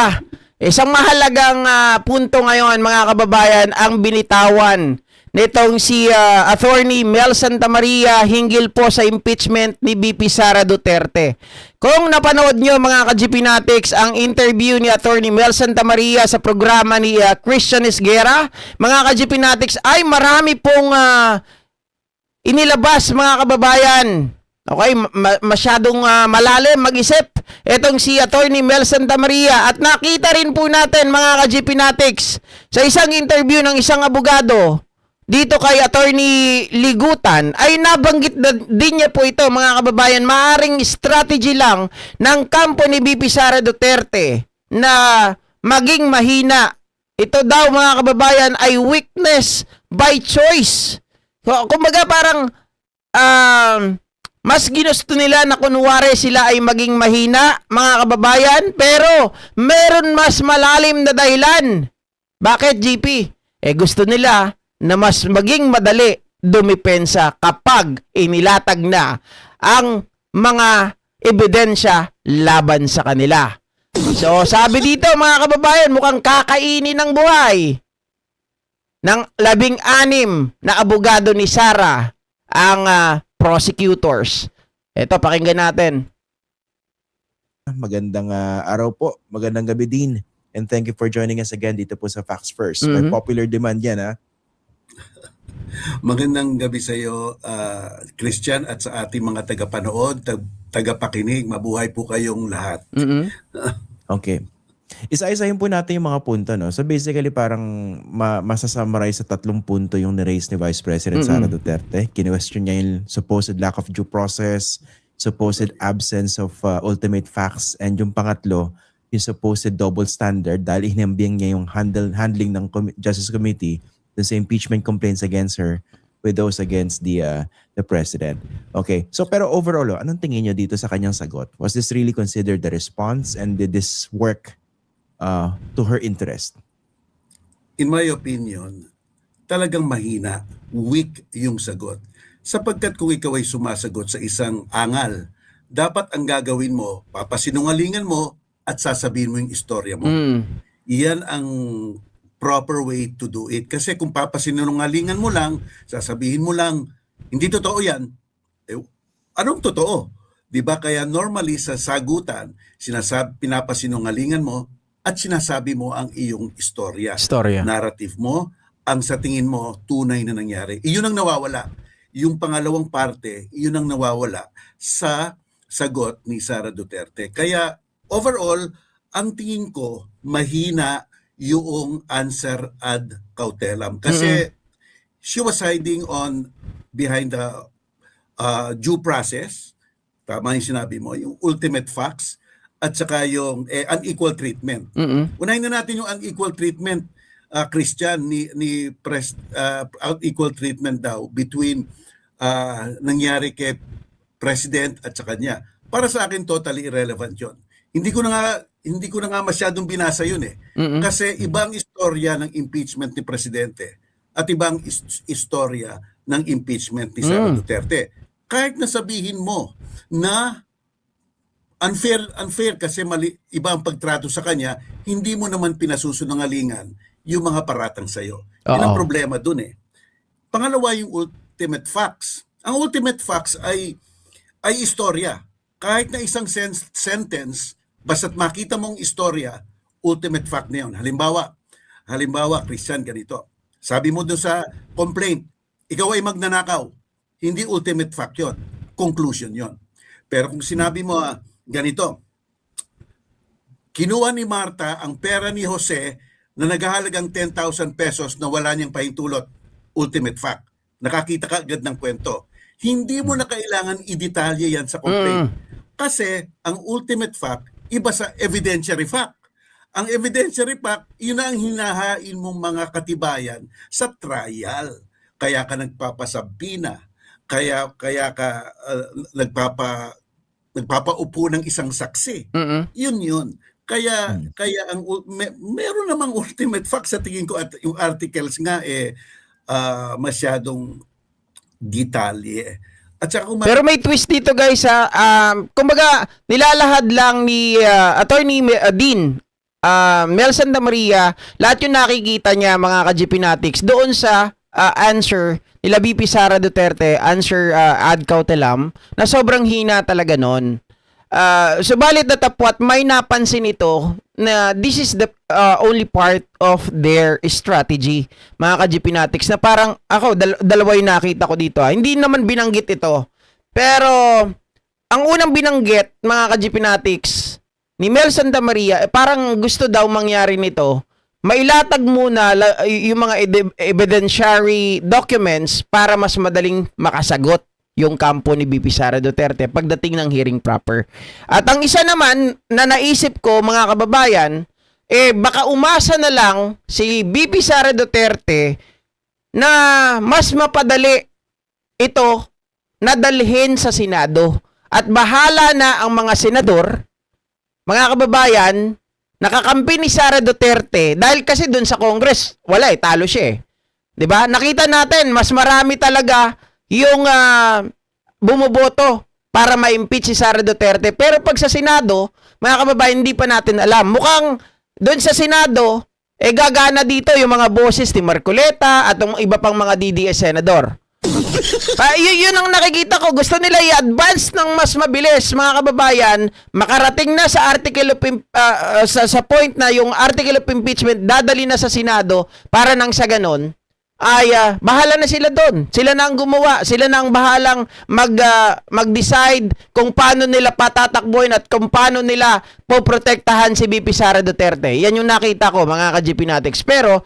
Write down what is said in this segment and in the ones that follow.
pa. Isang mahalagang punto ngayon mga kababayan ang binitawan nitong si Attorney Mel Santamaria hinggil po sa impeachment ni VP Sara Duterte. Kung napanood nyo mga ka-GPnatics ang interview ni Attorney Mel Santamaria sa programa ni Christian Esguerra, mga ka-GPnatics ay marami pong inilabas mga kababayan. Okay, masyadong malalim mag-isip itong si Attorney Mel Santamaria at nakita rin po natin mga ka-GPnatics sa isang interview ng isang abogado dito kay Attorney Ligutan ay nabanggit din niya po ito mga kababayan, maaring strategy lang ng kampo ni VP Sara Duterte na maging mahina. Ito daw mga kababayan ay weakness by choice. So, kumbaga parang mas ginusto nila na kunwari sila ay maging mahina, mga kababayan, pero meron mas malalim na dahilan. Bakit, GP? Gusto nila na mas maging madali dumipensa kapag inilatag na ang mga ebidensya laban sa kanila. So, sabi dito, mga kababayan, mukhang kakainin ng buhay ng 16 na abogado ni Sara ang prosecutors. Ito, pakinggan natin. Magandang araw po. Magandang gabi din. And thank you for joining us again dito po sa Facts First. May popular demand yan, ha? Magandang gabi sa iyo, Christian, at sa ating mga tagapanood, tagapakinig. Mabuhay po kayong lahat. Okay. Isa-isahin po natin yung mga punto, no? So basically parang masasummarize sa 3 punto yung ni-raise ni Vice President Sara Duterte. Kine-question niya yung supposed lack of due process, supposed absence of ultimate facts, and yung pangatlo, yung supposed double standard dahil hinambing niya yung handling ng Justice Committee dun sa impeachment complaints against her with those against the president. Okay. So pero overall, anong tingin niyo dito sa kanyang sagot? Was this really considered the response, and did this work to her interest? In my opinion, talagang mahina, weak yung sagot. Sapagkat kung ikaw ay sumasagot sa isang angal, dapat ang gagawin mo, papasinungalingan mo at sasabihin mo yung istorya mo. Iyan ang proper way to do it. Kasi kung papasinungalingan mo lang, sasabihin mo lang, hindi totoo yan. Anong totoo? Diba? Kaya normally sa sagutan, pinapasinungalingan mo at sinasabi mo ang iyong istorya. Narrative mo, ang sa tingin mo tunay na nangyari. Iyon ang nawawala. Yung pangalawang parte, iyon ang nawawala sa sagot ni Sara Duterte. Kaya overall, ang tingin ko mahina yung answer ad cautelam. Kasi she was hiding behind the due process. Tama yung sinabi mo, yung ultimate facts, at saka yung unequal treatment. Unahin na natin yung unequal treatment, Christian, unequal treatment daw between nangyari kay President at sa kanya. Para sa akin, totally irrelevant yun. Hindi ko na nga masyadong binasa yun eh. Kasi ibang istorya ng impeachment ni Presidente at ibang istorya ng impeachment ni Sara Duterte. Kahit na sabihin mo na unfair kasi iba ang pagtrato sa kanya, hindi mo naman pinasusunungalingan yung mga paratang sa'yo. Yun ang problema dun eh. Pangalawa, yung ultimate facts. Ang ultimate facts ay istorya. Kahit na isang sentence, basta't makita mong istorya, ultimate fact na yun. Halimbawa, Christian, ganito. Sabi mo dun sa complaint, ikaw ay magnanakaw. Hindi ultimate fact yun. Conclusion yun. Pero kung sinabi mo, ganito, kinuha ni Marta ang pera ni Jose na naghahalagang 10,000 pesos na wala niyang pahintulot. Ultimate fact. Nakakita ka agad ng kwento. Hindi mo na kailangan i-detalye yan sa complaint. Kasi ang ultimate fact, iba sa evidentiary fact. Ang evidentiary fact, yun ang hinahain mong mga katibayan sa trial. Kaya ka nagpapasabina, kaya ka nagpapaupo ng isang saksi. Yun. Kaya meron namang ultimate fact sa tingin ko, at yung articles nga masyadong detalye. At saka pero may twist dito guys ha. Kumbaga nilalahad lang ni Attorney Dean Mel Santa Maria, lahat yung nakikita niya mga ka-GP Natics doon sa answer nila VP Sara Duterte, answer ad cautelam, na sobrang hina talaga nun. Subalit datapwat, may napansin ito na this is the only part of their strategy, mga ka-GP Natics, na parang ako, dalawa yung nakita ko dito. Hindi naman binanggit ito. Pero, ang unang binanggit, mga ka-GP Natics, ni Mel Santa Maria, parang gusto daw mangyari nito, mailatag muna yung mga evidentiary documents para mas madaling makasagot yung kampo ni VP Sara Duterte pagdating ng hearing proper. At ang isa naman na naisip ko, mga kababayan, baka umasa na lang si VP Sara Duterte na mas mapadali ito na dalhin sa Senado. At bahala na ang mga senador, mga kababayan, nakakampi ni Sara Duterte dahil kasi dun sa Congress, wala talo siya 'Di ba? Nakita natin, mas marami talaga yung bumoboto para ma-impeach si Sara Duterte. Pero pag sa Senado, mga kababayan, hindi pa natin alam. Mukhang doon sa Senado, gagana dito yung mga boses ni Marcoleta at yung iba pang mga DDS senador. Yun ang nakikita ko. Gusto nila i-advance ng mas mabilis, mga kababayan, makarating na sa article of sa point na yung article of impeachment dadali na sa Senado para nang sa ganon ay bahala na sila doon. Sila na ang gumawa. Sila na ang bahalang mag-decide kung paano nila patatakbuhin at kung paano nila poprotektahan si VP Sara Duterte. Yan yung nakita ko, mga ka-GP Natics. Pero,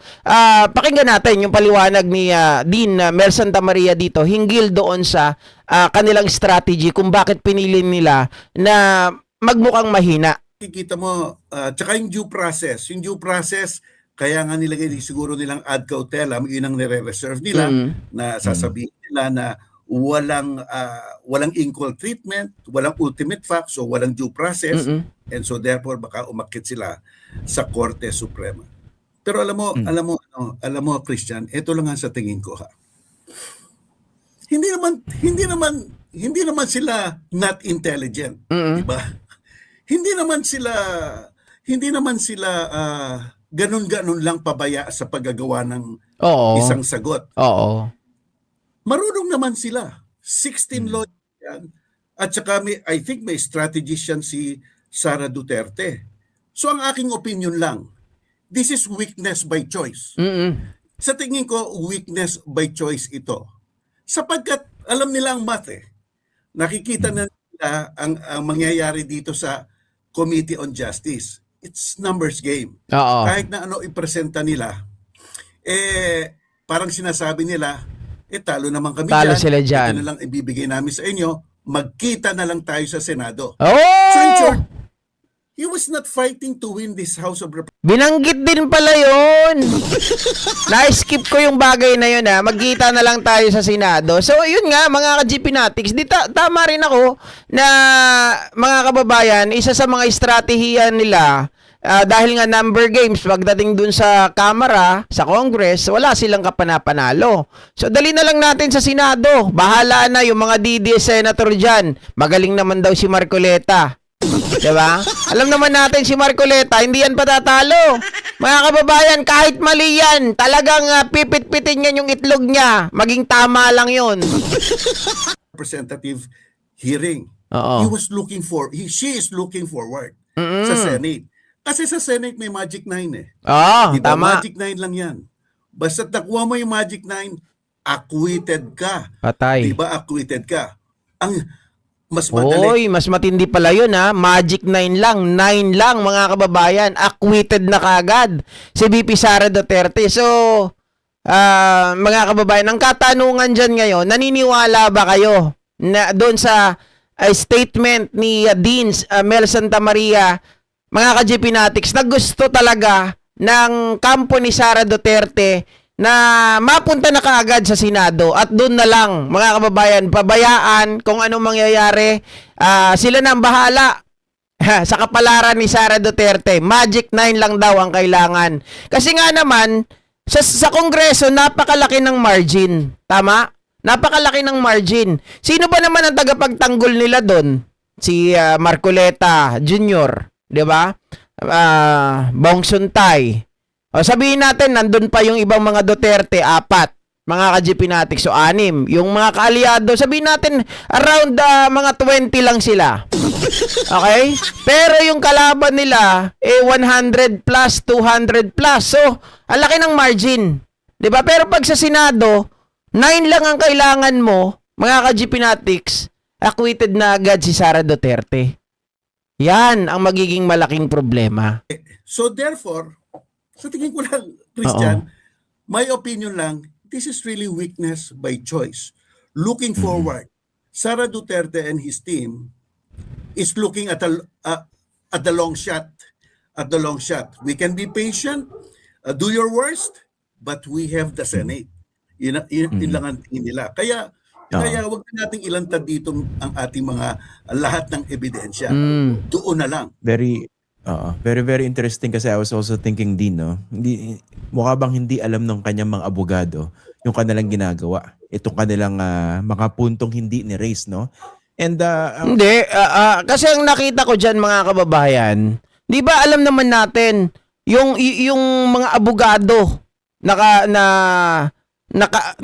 pakinggan natin yung paliwanag ni Dean Mel Santa Maria dito hinggil doon sa kanilang strategy kung bakit pinili nila na magmukhang mahina. Kikita mo, tsaka yung due process, kaya nga nilagay siguro nilang ad cautelam, yun ang nire-reserve nila, na sasabihin nila na walang equal treatment, walang ultimate facts, so walang due process, and so therefore baka umakyat sila sa Korte Suprema. Pero alam mo Christian, ito lang ang sa tingin ko ha. Hindi naman sila not intelligent, di ba? Hindi naman sila ganun-ganun lang pabaya sa paggagawa ng isang sagot. Oo. Marunong naman sila. 16 lawyers yan. At saka I think may strategist yan si Sara Duterte. So ang aking opinion lang, this is weakness by choice. Sa tingin ko, weakness by choice ito. Sapagkat alam nila ang math Nakikita na nila ang mangyayari dito sa Committee on Justice. It's numbers game. Kahit na ano ipresenta nila, parang sinasabi nila, talo naman kami talo dyan. Sila dyan. Ito na lang ibibigay namin sa inyo. Magkita na lang tayo sa Senado. Oh! So in short, he was not fighting to win this House of Representatives. Binanggit din pala yun. Na-skip ko yung bagay na yun Magkita na lang tayo sa Senado. So yun nga, mga ka-GP Natics, tama rin ako na mga kababayan, isa sa mga estratehiyan nila, dahil nga number games, pagdating dun sa Kamara, sa Congress, wala silang kapanapanalo. So dali na lang natin sa Senado. Bahala na yung mga DDS senator dyan. Magaling naman daw si Marcoleta. Diba? Alam naman natin si Marcoleta, hindi yan patatalo. Mga kababayan, kahit mali yan, talagang pipit-pitin yan yung itlog niya. Maging tama lang yun. Representative hearing. Oo. She is looking forward sa Senate. Kasi sa Senate may Magic 9 Oo, diba? tama. Magic 9 lang yan. Basta nakuha mo yung Magic 9, acquitted ka. Patay. Diba acquitted ka? Ang mas madali. Oy, mas matindi pala yun Magic 9 lang. 9 lang, mga kababayan. Acquitted na kagad si VP Sara Duterte. So, mga kababayan, ang katanungan dyan ngayon, naniniwala ba kayo na doon sa statement ni Dean Mel Santa Maria, mga ka-GP Natics, na gusto talaga ng kampo ni Sara Duterte na mapunta na kaagad sa Senado at doon na lang, mga kababayan, pabayaan kung anong mangyayari. Sila na ang bahala sa kapalaran ni Sara Duterte. Magic 9 lang daw ang kailangan. Kasi nga naman, sa Kongreso, napakalaki ng margin. Tama? Napakalaki ng margin. Sino ba naman ang tagapagtanggol nila doon? Si Marcoleta Jr., 'di ba? Bong Suntay. O sabihin natin, nandun pa yung ibang mga Duterte, 4. Mga ka-GP natin, so 6. Yung mga kaalyado, sabihin natin, around mga 20 lang sila. Okay? Pero yung kalaban nila, 100 plus, 200 plus. So, ang laki ng margin. 'Di ba? Pero pag sa Senado, 9 lang ang kailangan mo, mga ka-GP Natics, acquitted na agad si Sara Duterte. Yan ang magiging malaking problema. So therefore, sa tingin ko lang, Christian, my opinion lang, this is really weakness by choice. Looking forward, Sara Duterte and his team is looking at the long shot. At the long shot. We can be patient, do your worst, but we have the Senate. Yun lang ang tingin nila. Kaya wag na nating ilantad dito ang ating mga lahat ng ebidensya. Doon na lang. Very very interesting kasi I was also thinking din, no? Mukha bang hindi alam ng kanyang mga abogado yung kanilang ginagawa. Itong kanilang mga puntong hindi ni-raise, no? And hindi, kasi ang nakita ko diyan, mga kababayan, 'di ba alam naman natin yung mga abogado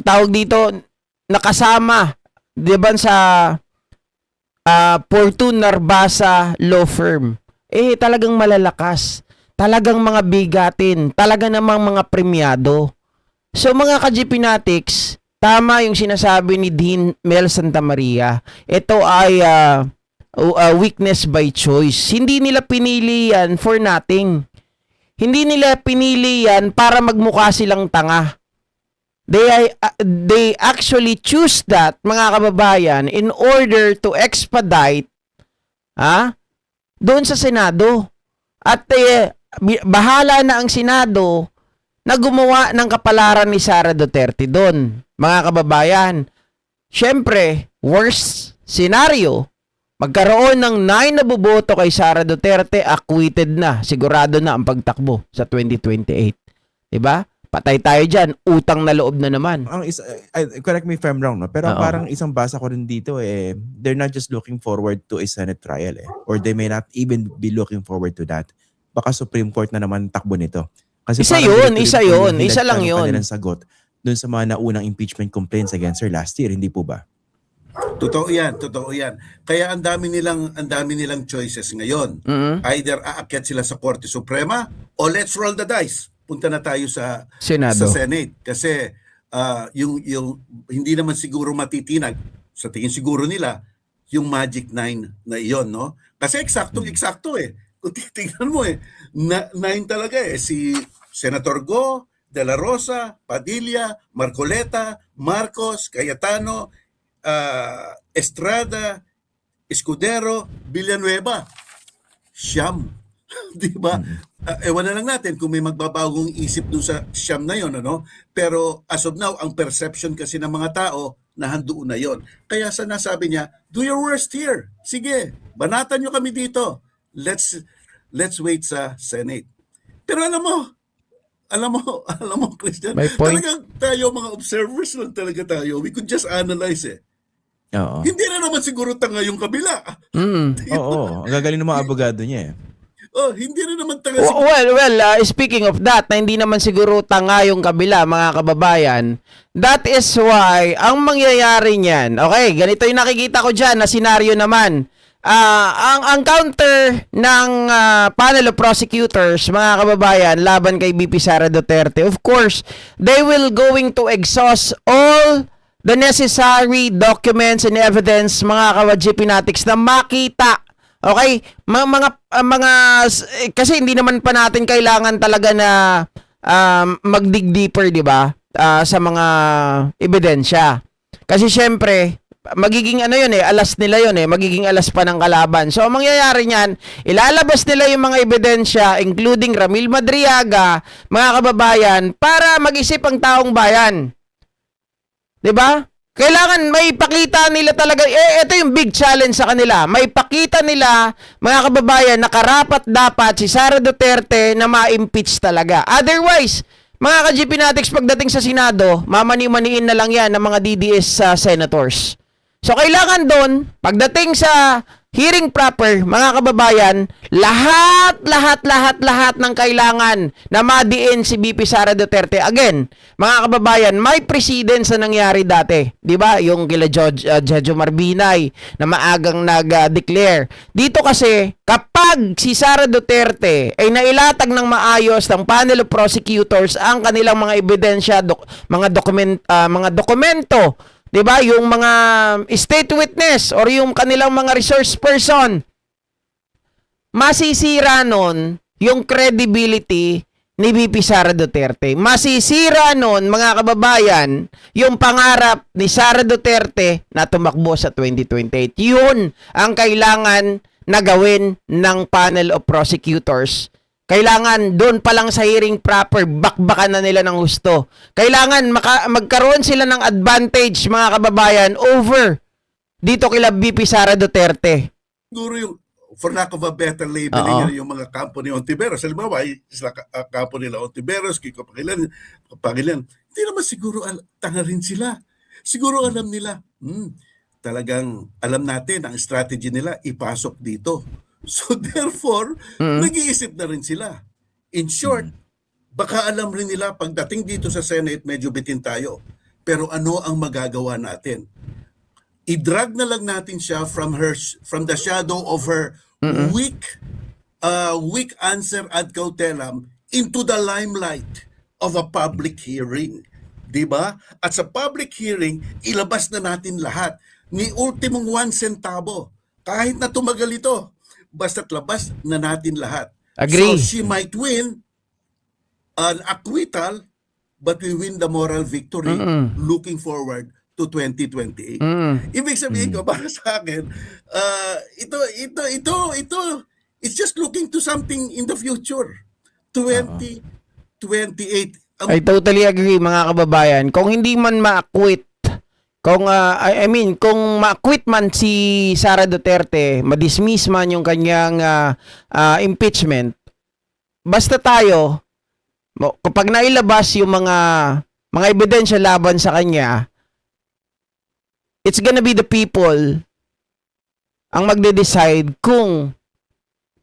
tawag dito, nakasama 'di ba sa Fortune Narbasa Law Firm. Talagang malalakas. Talagang mga bigatin. Talaga namang mga premyado. So mga ka-GP Natics, tama yung sinasabi ni Dean Mel Santamaria. Ito ay weakness by choice. Hindi nila pinili yan for nothing. Hindi nila pinili yan para magmukha silang tanga. They actually choose that, mga kababayan, in order to expedite doon sa Senado. At bahala na ang Senado na gumawa ng kapalaran ni Sara Duterte doon. Mga kababayan, syempre, worst scenario, magkaroon ng 9 na boboto kay Sara Duterte, acquitted na, sigurado na ang pagtakbo sa 2028. Diba? Patay tayo dyan, utang na loob na naman. Correct me if I'm wrong, no? Pero parang isang basa ko rin dito, they're not just looking forward to a Senate trial, or they may not even be looking forward to that. Baka Supreme Court na naman takbo nito. Kasi isa lang yun. Kanilang sagot dun sa mga naunang impeachment complaints against her last year, hindi po ba? Totoo yan. Kaya ang dami nilang choices ngayon. Either aakyat sila sa Korte Suprema o let's roll the dice. Punta na tayo sa Senado. Sa Senate kasi yung hindi naman siguro matitinag sa tingin siguro nila yung Magic 9 na iyon, no? Kasi eksakto kung titingnan mo 9 talaga si Senator Go, De La Rosa, Padilla, Marcoleta, Marcos, Cayetano, Estrada, Escudero, Villanueva. Siyam. Di ba? Ewan na lang natin kung may magbabagong isip dun sa siyam na yon, ano? Pero as of now, ang perception kasi ng mga tao, nahandoon na yon. Kaya sa nasabi niya, do your worst here. Sige, banatan nyo kami dito. Let's wait sa Senate. Pero alam mo, Christian, My point. talagang tayo, mga observers lang talaga tayo. We could just analyze Oo. Hindi na naman siguro tanga yung kabila. Oo. Ang gagaling ng mga abogado niya Hindi na naman tanga speaking of that, na hindi naman siguro tanga yung kabila, mga kababayan, that is why, ang mangyayari niyan, okay, ganito yung nakikita ko dyan na senaryo naman. Ang counter ng panel of prosecutors, mga kababayan, laban kay BP Sara Duterte, of course, they will going to exhaust all the necessary documents and evidence, mga ka-GP Natics, na makita. Okay? Kasi hindi naman pa natin kailangan talaga na mag-dig deeper, di ba? Sa mga ebidensya. Kasi syempre, magiging alas nila yun magiging alas pa ng kalaban. So, ang mangyayari niyan, ilalabas nila yung mga ebidensya, including Ramil Madriaga, mga kababayan, para mag-isip ang taong bayan. 'Di ba? Kailangan may pakita nila talaga, ito yung big challenge sa kanila. May pakita nila, mga kababayan, na karapat dapat si Sara Duterte na ma-impeach talaga. Otherwise, mga ka-GP Natics, pagdating sa Senado, mamani-maniin na lang yan ng mga DDS senators. So kailangan doon, pagdating sa hearing proper, mga kababayan, lahat ng kailangan na madiin si BP Sara Duterte. Again, mga kababayan, may precedence na nangyari dati. Di ba? Yung kila Jojo Marbinay na maagang nag-declare. Dito kasi, kapag si Sara Duterte ay nailatag ng maayos ng panel of prosecutors ang kanilang mga ebidensya, mga dokumento, 'di ba? Yung mga state witness or yung kanilang mga resource person, masisira nun yung credibility ni BP Sara Duterte. Masisira nun, mga kababayan, yung pangarap ni Sara Duterte na tumakbo sa 2028. Yun ang kailangan na gawin ng panel of prosecutors. Kailangan doon pa lang sa hearing proper, bakbakan na nila ng husto. Kailangan magkaroon sila ng advantage, mga kababayan, over dito kila BP Sara Duterte. Siguro yung, for lack of a better labeling, yung mga kampo ni Ontiveros. Halimbawa, sa kampo nila Ontiveros, Kiko Pangilinan, hindi naman siguro tanga rin sila. Siguro alam nila, talagang alam natin ang strategy nila, ipasok dito. So therefore, nag-iisip na rin sila. In short, baka alam rin nila pagdating dito sa Senate, medyo bitin tayo. Pero ano ang magagawa natin? I-drag na lang natin siya from the shadow of her weak answer ad cautelam into the limelight of a public hearing. 'Di ba? At sa public hearing, ilabas na natin lahat. Ni ultimong 1 centavo. Kahit na tumagal ito, basta't labas na natin lahat. Agree. So she might win an acquittal, but we win the moral victory looking forward to 2028. Ibig sabihin ko, para sa akin, ito, it's just looking to something in the future. 2028. I totally agree, mga kababayan. Kung hindi man ma-acquit, kung kung ma-acquit man si Sara Duterte, ma-dismiss man yung kanyang impeachment, basta tayo, kapag nailabas yung mga ebidensya laban sa kanya, it's gonna be the people ang magde-decide kung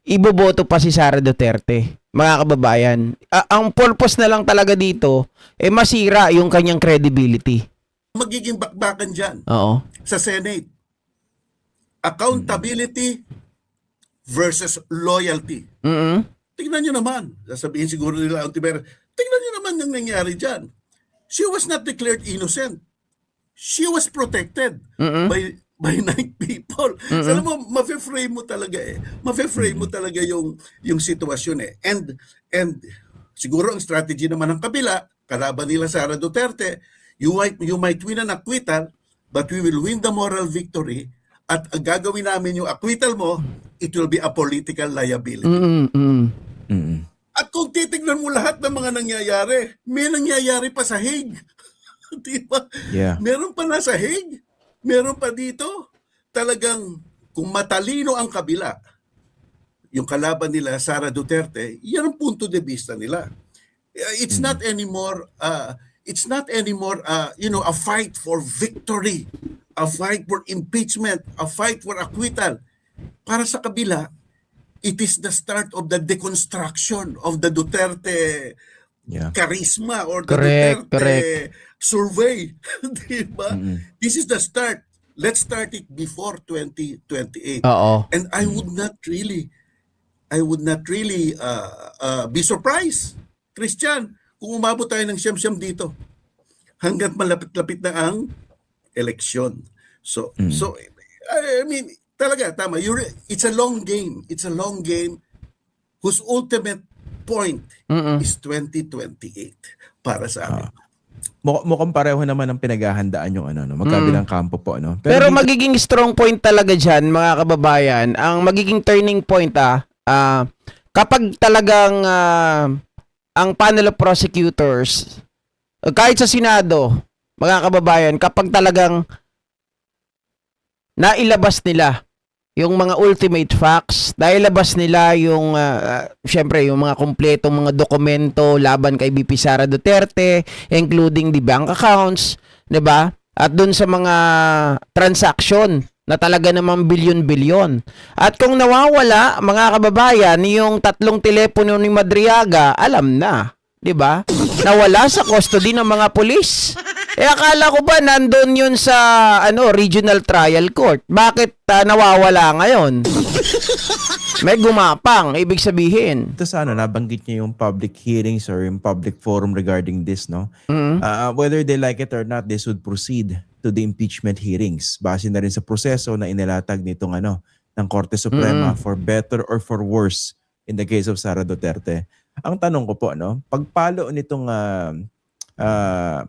iboboto pa si Sara Duterte, mga kababayan. Ang purpose na lang talaga dito, masira yung kanyang credibility. Magiging bakbakan dyan Oo. sa Senate. Accountability versus loyalty. Tingnan nyo naman. Sasabihin siguro nila, tingnan nyo naman yung nangyari dyan. She was not declared innocent. She was protected by 9 people. So, alam mo, mafe-frame mo talaga Mafe-frame mo talaga yung sitwasyon And siguro ang strategy naman ng kabila, kalaban nila Sara Duterte, you might win an acquittal, but we will win the moral victory. At ang gagawin namin yung acquittal mo, it will be a political liability. At kung titignan mo lahat ng mga nangyayari, may nangyayari pa sa Hague. Di ba? Yeah. Meron pa na sa Hague. Meron pa dito. Talagang, kung matalino ang kabila, yung kalaban nila, Sara Duterte, yan ang punto de vista nila. It's not anymore a fight for victory, a fight for impeachment, a fight for acquittal. Para sa kabila, it is the start of the deconstruction of the Duterte charisma or the Duterte survey. Diba? This is the start. Let's start it before 2028. And I would not really be surprised, Christian, kung umabot tayo ng siyam-siyam dito hanggat malapit-lapit na ang eleksyon. So I mean, talaga tama. It's a long game. It's a long game whose ultimate point is 2028 para sa amin. Mukhang pareho naman ang pinaghahandaan yung magkabilang kampo po, ano. Pero magiging strong point talaga diyan, mga kababayan, ang magiging turning point kapag talagang ang panel of prosecutors, kahit sa Senado, mga kababayan, kapag talagang nailabas nila yung mga ultimate facts, nailabas nila yung, syempre, yung mga kumpletong mga dokumento laban kay BP Sara Duterte, including the bank accounts, 'di ba? at dun sa mga transaction na talaga namang bilyon-bilyon. At kung nawawala, mga kababayan, yung 3 telepono ni Madriaga, alam na, 'di ba? Nawala sa custody ng mga pulis. Akala ko ba nandun yun sa regional trial court? Bakit nawawala ngayon? May gumapang, ibig sabihin. Ito sa nabanggit niya yung public hearings or yung public forum regarding this, no? Whether they like it or not, they should proceed to the impeachment hearings. Base na rin sa proseso na inilatag nitong ng Korte Suprema for better or for worse in the case of Sara Duterte. Ang tanong ko po, no? Pagpalo nitong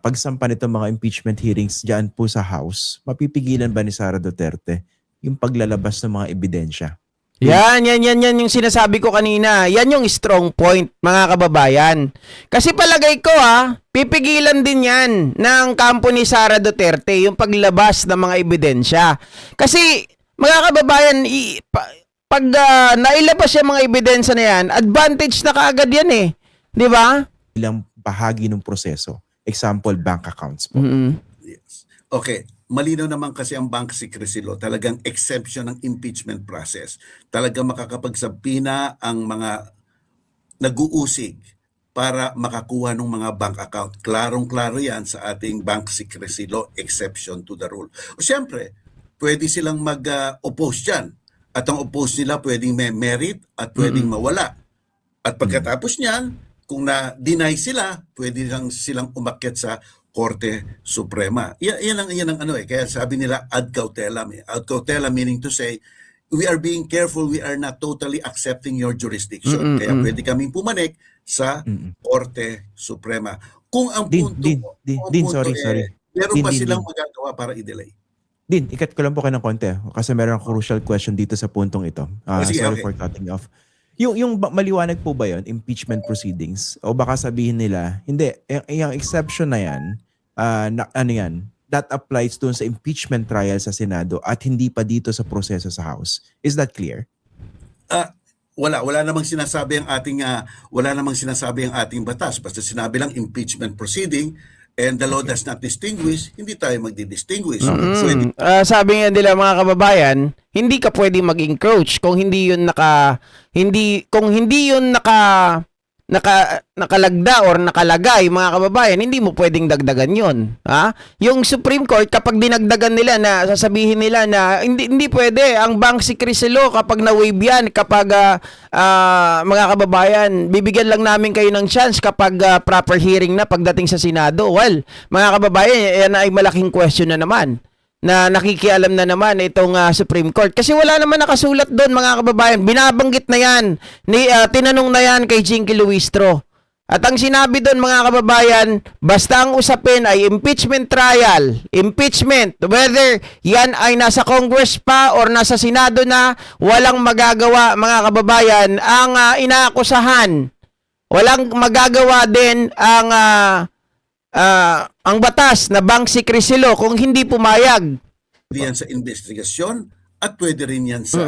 pagsampa nitong mga impeachment hearings diyan po sa House, mapipigilan ba ni Sara Duterte yung paglalabas ng mga ebidensya? Yan yung sinasabi ko kanina. Yan yung strong point, mga kababayan. Kasi palagay ko pipigilan din yan ng kampo ni Sara Duterte yung paglabas ng mga ebidensya. Kasi, mga kababayan, pag nailabas yung mga ebidensya na yan, advantage na kaagad yan eh. Di ba? Ilang bahagi ng proseso. Example, bank accounts po. Yes. Okay. Malinaw naman kasi ang bank secrecy law, talagang exemption ng impeachment process. Talagang makakapagsabina ang mga nag-uusig para makakuha ng mga bank account. Klarong-klaro yan sa ating bank secrecy law, exception to the rule. O siyempre, pwede silang mag-oppose dyan. At ang oppose nila pwedeng may merit at pwedeng mawala. At pagkatapos niyan, kung na-deny sila, pwede lang silang umakyat sa Korte Suprema. Yan ang kaya sabi nila ad cautelam. Ad cautelam meaning to say, we are being careful, we are not totally accepting your jurisdiction. Kaya pwede kaming pumanik sa Korte Suprema. Kung ang punto sorry. meron pa silang magagawa para i-delay. Din, ikat ko lang po kayo ng konti kasi meron akong crucial question dito sa puntong ito. Sorry for cutting off. Yung maliwanag po ba yun, impeachment proceedings? O baka sabihin nila, hindi, yung exception na yan, that applies doon sa impeachment trial sa Senado at hindi pa dito sa proseso sa House. Is that clear? Wala namang sinasabi ang ating batas. Basta sinabi lang impeachment proceeding and the law does not distinguish, hindi tayo magdi-distinguish. Sabi nga nila mga kababayan, hindi ka pwedeng mag-encroach kung hindi yun nakalagda or nakalagay, mga kababayan, hindi mo pwedeng dagdagan yun. Yung Supreme Court, kapag dinagdagan nila na sasabihin nila na hindi pwede, ang bank secrecy law kapag na-waive yan, kapag mga kababayan, bibigyan lang namin kayo ng chance kapag proper hearing na pagdating sa Senado. Well, mga kababayan, yan ay malaking question na naman, na nakikialam na naman itong Supreme Court. Kasi wala naman nakasulat doon, mga kababayan. Binabanggit na yan. Tinanong na yan kay Jinky Luistro. At ang sinabi doon, mga kababayan, basta ang usapin ay impeachment trial, impeachment, whether yan ay nasa Congress pa or nasa Senado na, walang magagawa, mga kababayan, ang inaakusahan. Walang magagawa din ang batas na bank secrecy law kung hindi pumayag. Pwede yan sa investigasyon at pwede rin yan sa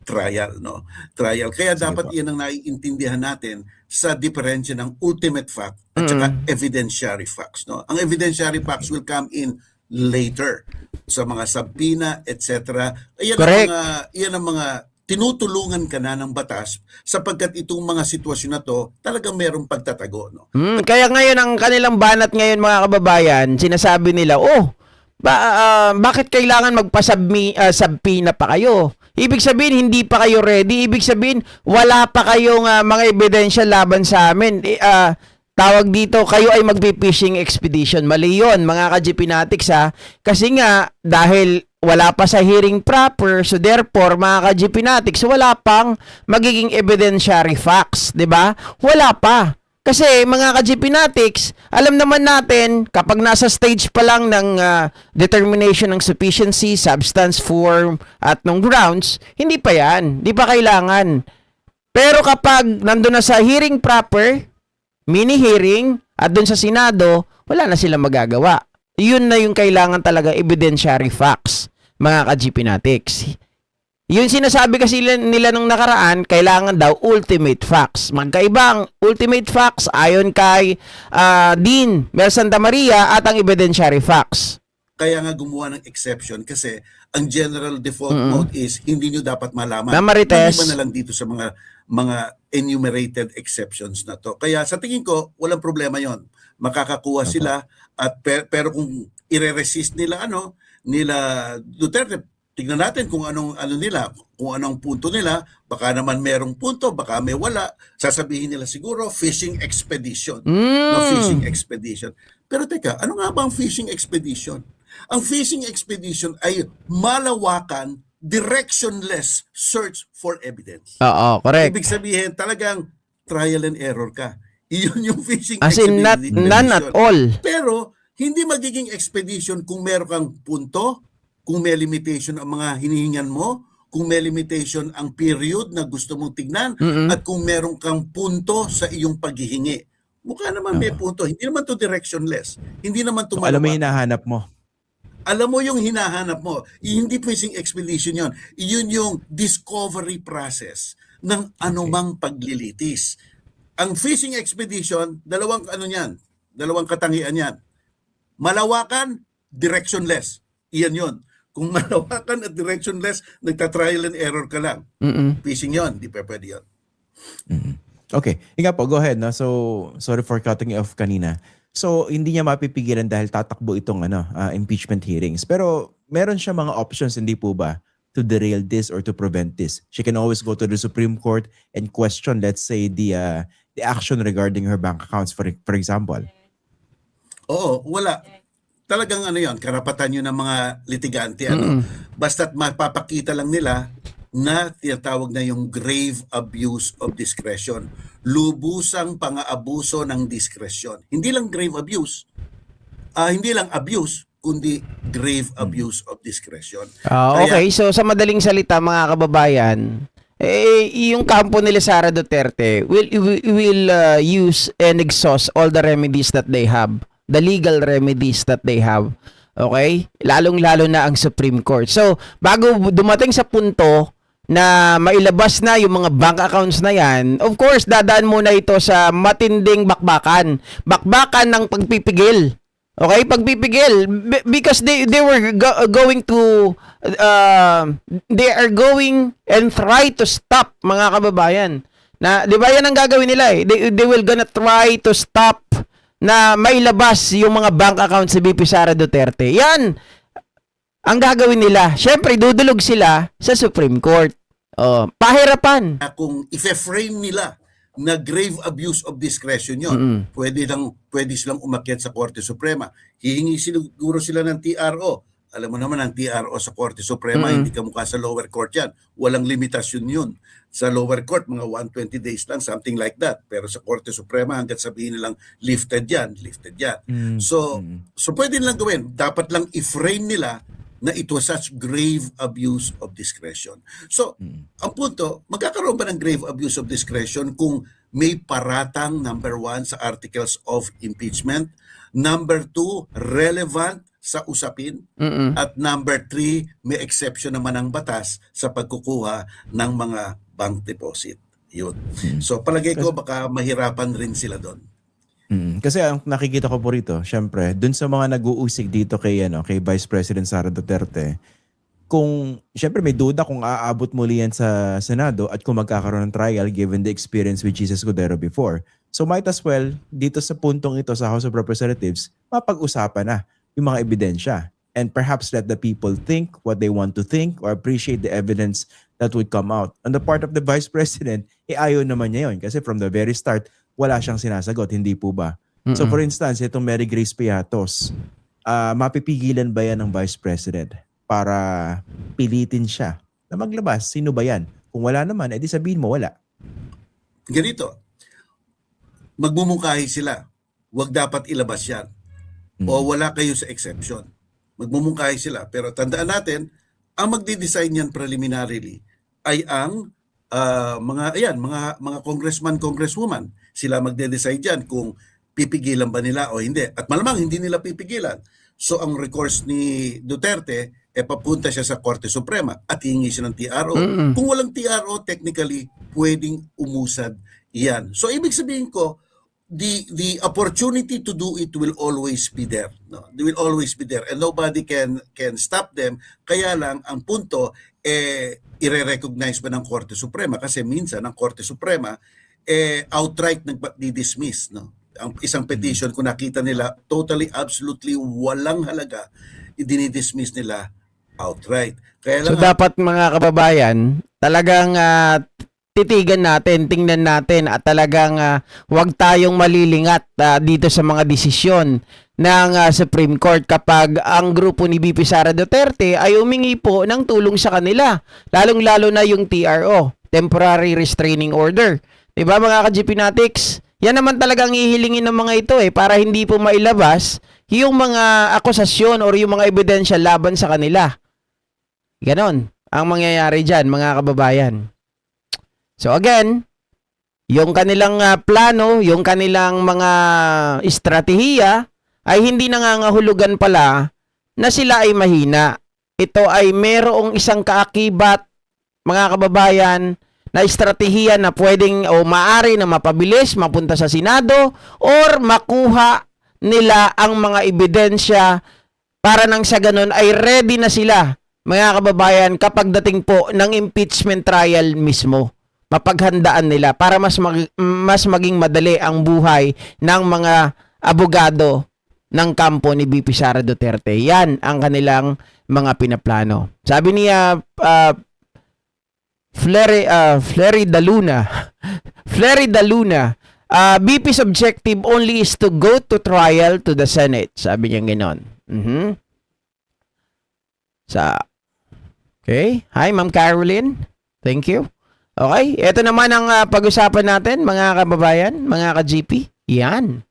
trial, no? Trial. Kaya dapat yan ang naiintindihan natin sa diferensya ng ultimate fact at saka evidentiary facts, no? Ang evidentiary facts will come in later sa mga subpoena, etc. Yan ang mga tinutulungan ka na ng batas sapagkat itong mga sitwasyon na to talagang merong pagtatago. No? Kaya ngayon ang kanilang banat ngayon, mga kababayan, sinasabi nila, bakit kailangan magpa-subpoena pa kayo? Ibig sabihin, hindi pa kayo ready. Ibig sabihin, wala pa kayong mga ebidensya laban sa amin. Tawag dito, kayo ay magpi-fishing expedition. Mali yun, mga ka-GPnatics Kasi nga, dahil wala pa sa hearing proper, so therefore, mga ka-GPnatics, wala pang magiging evidentiary facts, di ba? Wala pa. Kasi, mga ka-GPnatics, alam naman natin, kapag nasa stage pa lang ng determination ng sufficiency, substance, form, at ng grounds, hindi pa yan. Di pa kailangan. Pero kapag nandun na sa hearing proper, mini-hearing, at dun sa Senado, wala na silang magagawa. Yun na yung kailangan talaga evidentiary facts, mga ka-GPnatics. Yung sinasabi kasi nila nung nakaraan, kailangan daw ultimate facts. Magkaibang ultimate facts ayon kay Dean Mel Santa Maria at ang evidentiary facts. kaya nga gumawa ng exception kasi ang general default mode is hindi nyo dapat malaman. Na Marites. Maliban na lang dito sa mga enumerated exceptions na to. Kaya sa tingin ko, walang problema yon. Makakakuha sila at pero kung ire-resist nila nila Duterte, tignan natin kung anong kung anong punto nila, baka naman merong punto, baka may wala. Sasabihin nila siguro fishing expedition. No, fishing expedition. Pero teka, ano nga ba ang fishing expedition? Ang fishing expedition ay malawakan, directionless search for evidence. Oo, correct. Ibig sabihin, talagang trial and error ka. Iyon yung fishing As in, expedition. none at all. Pero, hindi magiging expedition kung meron kang punto, kung may limitation ang mga hinihingan mo, kung may limitation ang period na gusto mong tignan, at kung meron kang punto sa iyong paghihingi. Mukha naman may punto. Hindi naman to directionless. Hindi naman to Alam mo malawak. yung hinahanap mo. Alam mo yung hinahanap mo. Hindi fishing expedition yon. Iyon yung discovery process ng anumang paglilitis. Ang fishing expedition, dalawang katangian yan. Malawakan, directionless. Iyan yon. Kung malawakan at directionless, nagta-trial and error ka lang. Fishing yon, di pa pwede yun. Okay. Nga po, go ahead. No? So, sorry for cutting you off kanina. So, hindi niya mapipigilan dahil tatakbo itong impeachment hearings. Pero, meron siya mga options, hindi po ba, to derail this or to prevent this? She can always go to the Supreme Court and question, let's say, the action regarding her bank accounts, for example. Oo, wala. Talagang yon, karapatan yun ng mga litigante. Basta't mapapakita lang nila na tinatawag na yung grave abuse of discretion. Lubusang pang-aabuso ng diskresyon. Hindi lang grave abuse, hindi lang abuse, kundi grave abuse of discretion. Okay, so sa madaling salita mga kababayan, yung kampo nila Sara Duterte will use and exhaust all the remedies that they have, the legal remedies that they have. Okay? Lalong-lalo na ang Supreme Court. So, bago dumating sa punto na mailabas na yung mga bank accounts na yan, of course, dadaan muna ito sa matinding bakbakan. Bakbakan ng pagpipigil. Okay? Pagpipigil. Because they were going to, they are going and try to stop, mga kababayan. Na, di ba yan ang gagawin nila eh? They will gonna try to stop na mailabas yung mga bank accounts si VP Sara Duterte. Yan ang gagawin nila. Syempre, dudulog sila sa Supreme Court. Pahirapan. Kung i-frame nila na grave abuse of discretion yon, pwede silang umakyat sa Korte Suprema. Hihingi siguro sila ng TRO. Alam mo naman ang TRO sa Korte Suprema, hindi ka mukha sa lower court yan. Walang limitasyon yun. Sa lower court, mga 120 days lang, something like that. Pero sa Korte Suprema, hanggat sabihin nilang lifted yan. So pwede nilang gawin. Dapat lang i-frame nila na it was such grave abuse of discretion. So, ang punto, magkakaroon ba ng grave abuse of discretion kung may paratang, number 1, sa articles of impeachment, number 2, relevant sa usapin, at number 3, may exception naman ng batas sa pagkukuha ng mga bank deposit. Yun. So, palagay ko baka mahirapan rin sila doon. Kasi ang nakikita ko po rito, syempre, dun sa mga nag-uusig dito kay Vice President Sara Duterte, kung syempre may duda kung aabot muli yan sa Senado at kung magkakaroon ng trial given the experience with Jesus Cordero before. So might as well, dito sa puntong ito sa House of Representatives, mapag-usapan na yung mga ebidensya. And perhaps let the people think what they want to think or appreciate the evidence that would come out. On the part of the Vice President, ayaw naman niya yun. Kasi from the very start, wala siyang sinasagot, hindi po ba? So for instance, itong Mary Grace Piatos, mapipigilan ba yan ng Vice President para pilitin siya na maglabas? Sino ba yan? Kung wala naman, edi sabihin mo wala. Ganito, magmumungkahi sila. Huwag dapat ilabas yan. O wala kayo sa exception. Magmumungkahi sila. Pero tandaan natin, ang magde-design yan preliminarily ay ang mga congressman, congresswoman. Sila magde-decide yan kung pipigilan ba nila o hindi. At malamang hindi nila pipigilan. So ang recourse ni Duterte, papunta siya sa Korte Suprema at hihingi siya ng TRO. Kung walang TRO, technically, pwedeng umusad yan. So ibig sabihin ko, the opportunity to do it will always be there. No? They will always be there, and nobody can stop them. Kaya lang ang punto ire-recognize ba ng Korte Suprema, kasi minsan ang Korte Suprema outright nagdi-dismiss, no? Ang isang petition kung nakita nila totally absolutely walang halaga, idinidismiss nila outright. Kaya So lang dapat mga kababayan, talagang titigan natin, tingnan natin at talagang huwag tayong malilingat dito sa mga desisyon ng Supreme Court kapag ang grupo ni VP Sara Duterte ay humingi po ng tulong sa kanila. Lalong-lalo na yung TRO, Temporary Restraining Order. Diba mga ka-GPnatics? Yan naman talagang ihilingin ng mga ito para hindi po mailabas yung mga akusasyon or yung mga ebidensya laban sa kanila. Ganon ang mangyayari dyan mga kababayan. So again, yung kanilang plano, yung kanilang mga estratehiya ay hindi nangangahulugan pala na sila ay mahina. Ito ay merong isang kaakibat, mga kababayan, na estratehiya na pwedeng o maari na mapabilis, mapunta sa Senado, or makuha nila ang mga ebidensya para nang sa ganun ay ready na sila, mga kababayan, kapag dating po ng impeachment trial mismo. Mapaghandaan nila para mas maging madali ang buhay ng mga abogado ng kampo ni VP Sara Duterte. Yan ang kanilang mga pinaplano. Sabi niya Flery Daluna VP's objective only is to go to trial to the Senate. Sabi niya gano'n. Okay. Hi, Ma'am Caroline. Thank you. Okay, ito naman ang pag-usapan natin mga kababayan, mga ka-GP. Yan.